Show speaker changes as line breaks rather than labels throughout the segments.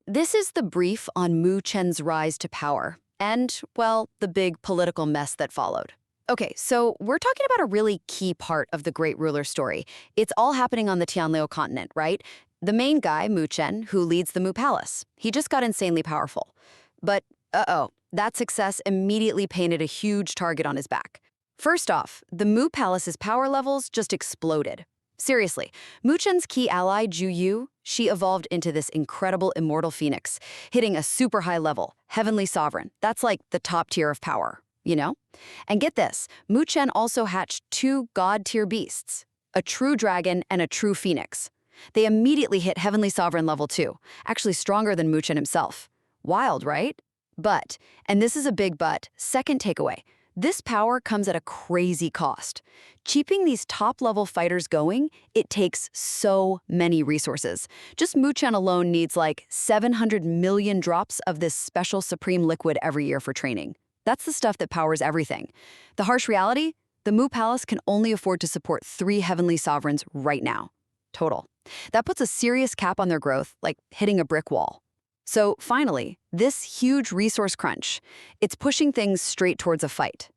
This is the brief on Mu Chen's rise to power and, well, the big political mess that followed. Okay, so we're talking about a really key part of the great ruler story. It's all happening on the Tianlu continent, right? The main guy, Mu Chen, who leads the Mu Palace. He just got insanely powerful. But, uh-oh, that success immediately painted a huge target on his back. First off, the Mu Palace's power levels just exploded. Seriously, Mu Chen's key ally, Zhu Yu, she evolved into this incredible immortal phoenix, hitting a super high level, heavenly sovereign. That's like the top tier of power, you know? And get this, Mu Chen also hatched two god-tier beasts, a true dragon and a true phoenix. They immediately hit heavenly sovereign level 2, actually stronger than Mu Chen himself. Wild, right? But, and this is a big but, second takeaway, this power comes at a crazy cost. Keeping these top-level fighters going, it takes so many resources. Just Mu Chen alone needs like 700 million drops of this special supreme liquid every year for training. That's the stuff that powers everything. The harsh reality? The Mu Palace can only afford to support 3 heavenly sovereigns right now. Total. That puts a serious cap on their growth, like hitting a brick wall. So finally, this huge resource crunch, it's pushing things straight towards a fight.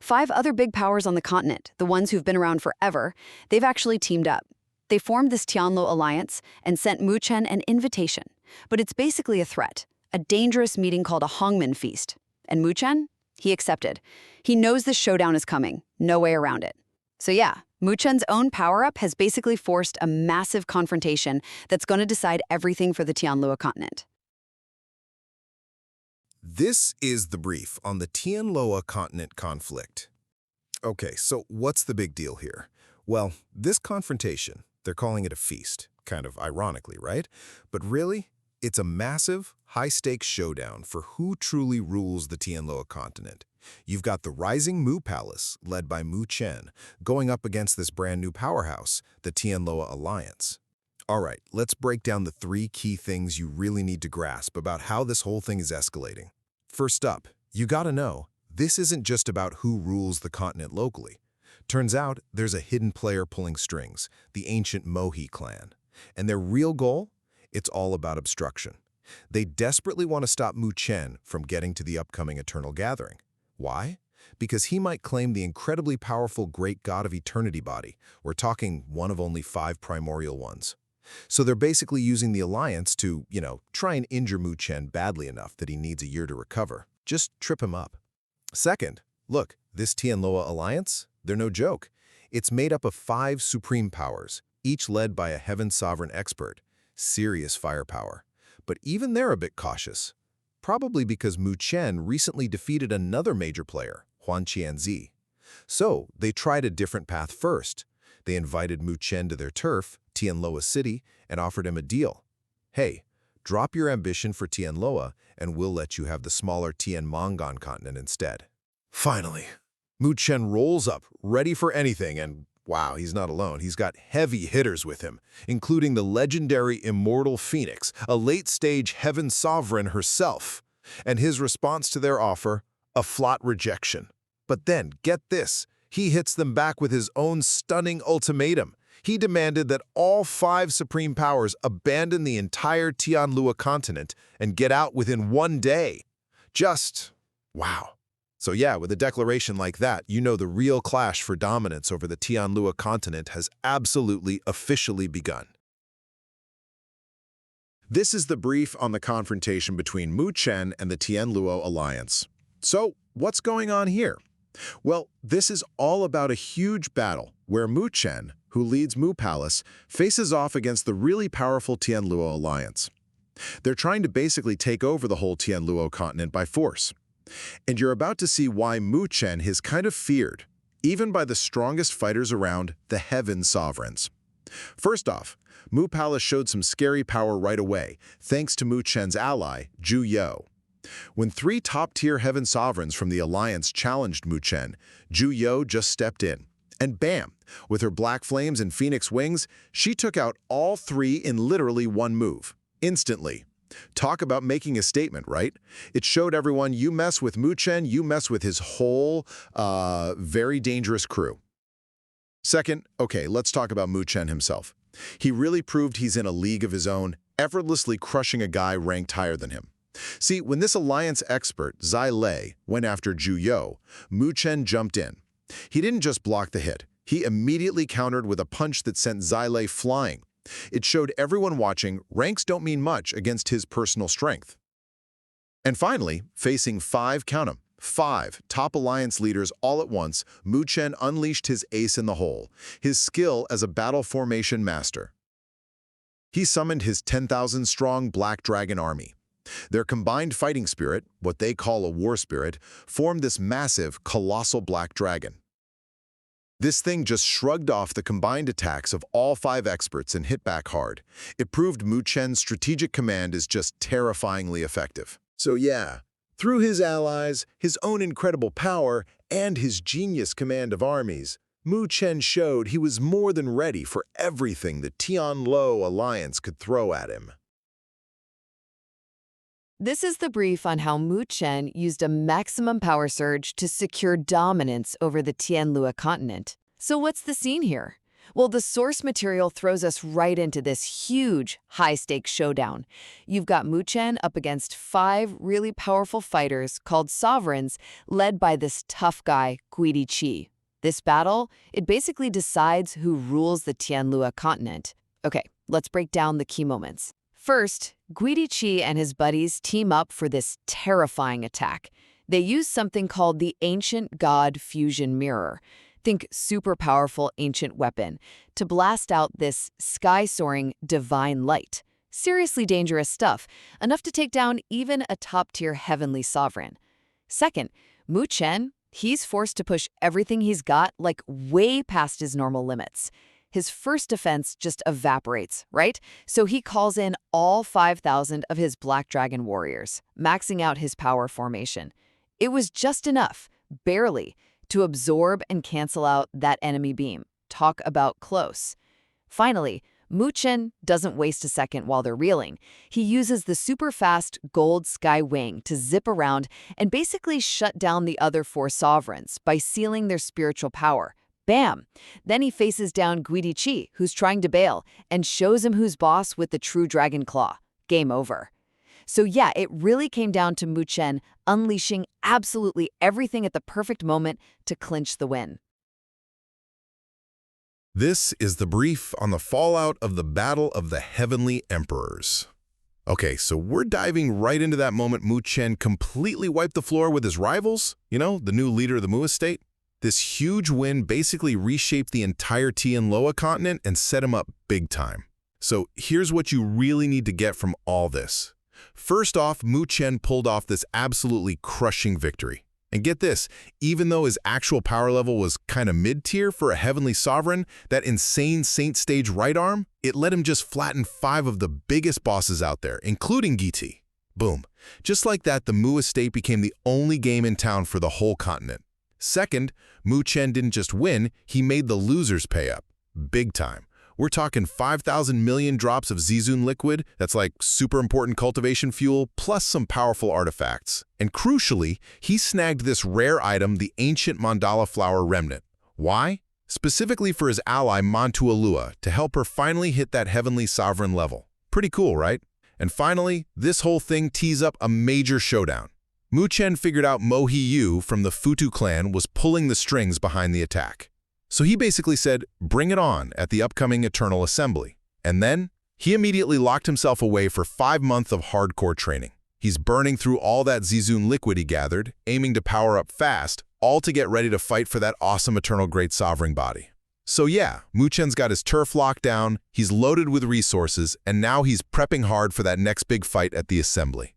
5 other big powers on the continent, the ones who've been around forever, they've actually teamed up. They formed this Tianlu alliance and sent Mu Chen an invitation. But it's basically a threat, a dangerous meeting called a Hongmen Feast. And Mu Chen? He accepted. He knows this showdown is coming, no way around it. So yeah, Mu Chen's own power-up has basically forced a massive confrontation that's going to decide everything for the Tianlu continent.
This is the brief on the Tianlu continent conflict. Okay, so what's the big deal here? Well, this confrontation, they're calling it a feast, kind of ironically, right? But really, it's a massive, high-stakes showdown for who truly rules the Tianlu continent. You've got the rising Mu Palace, led by Mu Chen, going up against this brand new powerhouse, the Tianlu Alliance. All right, let's break down the 3 key things you really need to grasp about how this whole thing is escalating. First up, you gotta know, this isn't just about who rules the continent locally. Turns out, there's a hidden player pulling strings, the ancient Mohi clan. And their real goal? It's all about obstruction. They desperately want to stop Mu Chen from getting to the upcoming Eternal Gathering. Why? Because he might claim the incredibly powerful Great God of Eternity body. We're talking one of only 5 primordial ones. So they're basically using the alliance to, try and injure Mu Chen badly enough that he needs a year to recover. Just trip him up. Second, look, this Tianlu alliance, they're no joke. It's made up of 5 supreme powers, each led by a heaven sovereign expert. Serious firepower. But even they're a bit cautious. Probably because Mu Chen recently defeated another major player, Huan Qianzi. So they tried a different path first. They invited Mu Chen to their turf, Tianlu City, and offered him a deal. Hey, drop your ambition for Tianlu, and we'll let you have the smaller Tianmongan continent instead. Finally, Mu Chen rolls up, ready for anything, and wow, he's not alone. He's got heavy hitters with him, including the legendary Immortal Phoenix, a late-stage heaven sovereign herself. And his response to their offer, a flat rejection. But then, get this, he hits them back with his own stunning ultimatum. He demanded that all 5 supreme powers abandon the entire Tianlu continent and get out within 1 day. Just, wow. So yeah, with a declaration like that, you know the real clash for dominance over the Tianlu continent has absolutely officially begun. This is the brief on the confrontation between Mu Chen and the Tianlu alliance. So, what's going on here? Well, this is all about a huge battle where Mu Chen, who leads Mu Palace, faces off against the really powerful Tianlu alliance. They're trying to basically take over the whole Tianlu continent by force. And you're about to see why Mu Chen is kind of feared, even by the strongest fighters around, the Heaven Sovereigns. First off, Mu Palace showed some scary power right away, thanks to Mu Chen's ally, Zhu Yu. When 3 top-tier Heaven Sovereigns from the Alliance challenged Mu Chen, Zhu Yu just stepped in. And bam! With her black flames and phoenix wings, she took out all 3 in literally 1 move. Instantly. Talk about making a statement, right? It showed everyone, you mess with Mu Chen, you mess with his whole, very dangerous crew. Second, okay, let's talk about Mu Chen himself. He really proved he's in a league of his own effortlessly crushing a guy ranked higher than him. See, when this alliance expert, Zai Lei, went after Zhu You, Mu Chen jumped in. He didn't just block the hit. He immediately countered with a punch that sent Zai Lei flying. It showed everyone watching ranks don't mean much against his personal strength. And finally, facing five top alliance leaders all at once, Mu Chen unleashed his ace in the hole, his skill as a battle formation master. He summoned his 10,000-strong Black Dragon army. Their combined fighting spirit, what they call a war spirit, formed this massive, colossal Black Dragon. This thing just shrugged off the combined attacks of all five experts and hit back hard. It proved Mu Chen's strategic command is just terrifyingly effective. So yeah, through his allies, his own incredible power, and his genius command of armies, Mu Chen showed he was more than ready for everything the Tianlu alliance could throw at him.
This is the brief on how Mu Chen used a maximum power surge to secure dominance over the Tianlu continent. So what's the scene here? Well, the source material throws us right into this huge, high-stakes showdown. You've got Mu Chen up against 5 really powerful fighters called sovereigns, led by this tough guy, Qi. This battle, it basically decides who rules the Tianlu continent. Okay, let's break down the key moments. First, Qi and his buddies team up for this terrifying attack. They use something called the Ancient God Fusion Mirror. Think super powerful ancient weapon to blast out this sky-soaring divine light. Seriously dangerous stuff, enough to take down even a top-tier heavenly sovereign. Second, Mu Chen, he's forced to push everything he's got like way past his normal limits. His first defense just evaporates, right? So he calls in all 5,000 of his Black Dragon warriors, maxing out his power formation. It was just enough, barely, to absorb and cancel out that enemy beam. Talk about close. Finally, Mu Chen doesn't waste a second while they're reeling. He uses the super-fast gold sky wing to zip around and basically shut down the other 4 sovereigns by sealing their spiritual power. Bam! Then he faces down Qi, who's trying to bail, and shows him who's boss with the true dragon claw. Game over. So yeah, it really came down to Mu Chen unleashing absolutely everything at the perfect moment to clinch the win.
This is the brief on the fallout of the Battle of the Heavenly Emperors. Okay, so we're diving right into that moment Mu Chen completely wiped the floor with his rivals, the new leader of the Mu estate. This huge win basically reshaped the entire Tianlu continent and set him up big time. So here's what you really need to get from all this. First off, Mu Chen pulled off this absolutely crushing victory. And get this, even though his actual power level was kind of mid-tier for a heavenly sovereign, that insane Saint Stage right arm, it let him just flatten 5 of the biggest bosses out there, including Qi. Boom. Just like that, the Mu estate became the only game in town for the whole continent. Second, Mu Chen didn't just win, he made the losers pay up. Big time. We're talking 5,000 million drops of Zizun liquid, that's like super important cultivation fuel, plus some powerful artifacts. And crucially, he snagged this rare item, the ancient mandala flower remnant. Why? Specifically for his ally Mantualua, to help her finally hit that heavenly sovereign level. Pretty cool, right? And finally, this whole thing tees up a major showdown. Mu Chen figured out Mo Yu from the Futu clan was pulling the strings behind the attack. So he basically said, bring it on at the upcoming Eternal Assembly. And then, he immediately locked himself away for 5 months of hardcore training. He's burning through all that Zizun liquid he gathered, aiming to power up fast, all to get ready to fight for that awesome Eternal Great Sovereign body. So yeah, Mu Chen's got his turf locked down, he's loaded with resources, and now he's prepping hard for that next big fight at the Assembly.